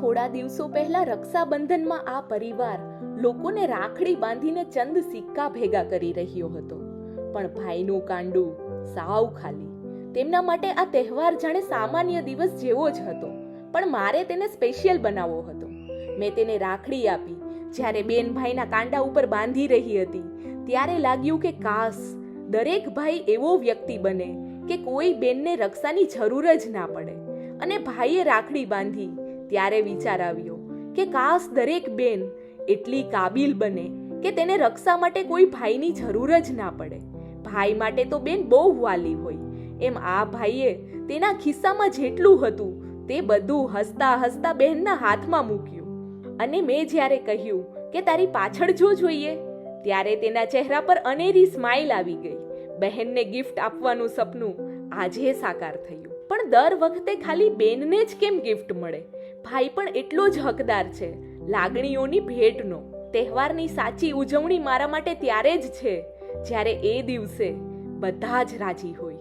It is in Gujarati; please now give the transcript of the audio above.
થોડા દિવસો પહેલા રક્ષાબંધનમાં આ પરિવાર લોકોને રાખડી બાંધીને ચંદ સિક્કા ભેગા કરી રહ્યો હતો, પણ ભાઈનું કાંડું સાવ ખાલી. તેમના માટે આ તહેવાર જાણે સામાન્ય દિવસ જેવો જ હતો, પણ મારે તેને સ્પેશિયલ બનાવવો હતો. મેં તેને રાખડી આપી. જ્યારે બેન ભાઈના કાંડા ઉપર બાંધી રહી હતી ત્યારે લાગ્યું કે કાશ દરેક ભાઈ એવો વ્યક્તિ બને કે કોઈ બેનને રક્ષાની જરૂર જ ના પડે. અને ભાઈએ રાખડી બાંધી ત્યારે વિચાર આવ્યો કે કાશ દરેક બેન એટલી કાબિલ બને કે તેને રક્ષા માટે કોઈ ભાઈની જરૂર જ ના પડે. ભાઈ માટે તો બેન બહુ વાલી હોય, એમ આ ભાઈએ તેના ખિસ્સામાં જેટલું હતું તે બધું હસતા હસતા બહેનના હાથમાં મૂક્યું. અને મેં જ્યારે કહ્યું કે તારી પાછળ જો જોઈએ, ત્યારે તેના ચહેરા પર અનેરી સ્માઇલ આવી ગઈ. બહેનને ગિફ્ટ આપવાનું સપનું આજે સાકાર થયું. પણ દર વખતે ખાલી બેનને જ કેમ ગિફ્ટ મળે? ભાઈ પણ એટલો જ હકદાર છે લાગણીઓની ભેટનો. તહેવારની સાચી ઉજવણી મારા માટે ત્યારે જ છે જ્યારે એ દિવસે બધા જ રાજી હોય.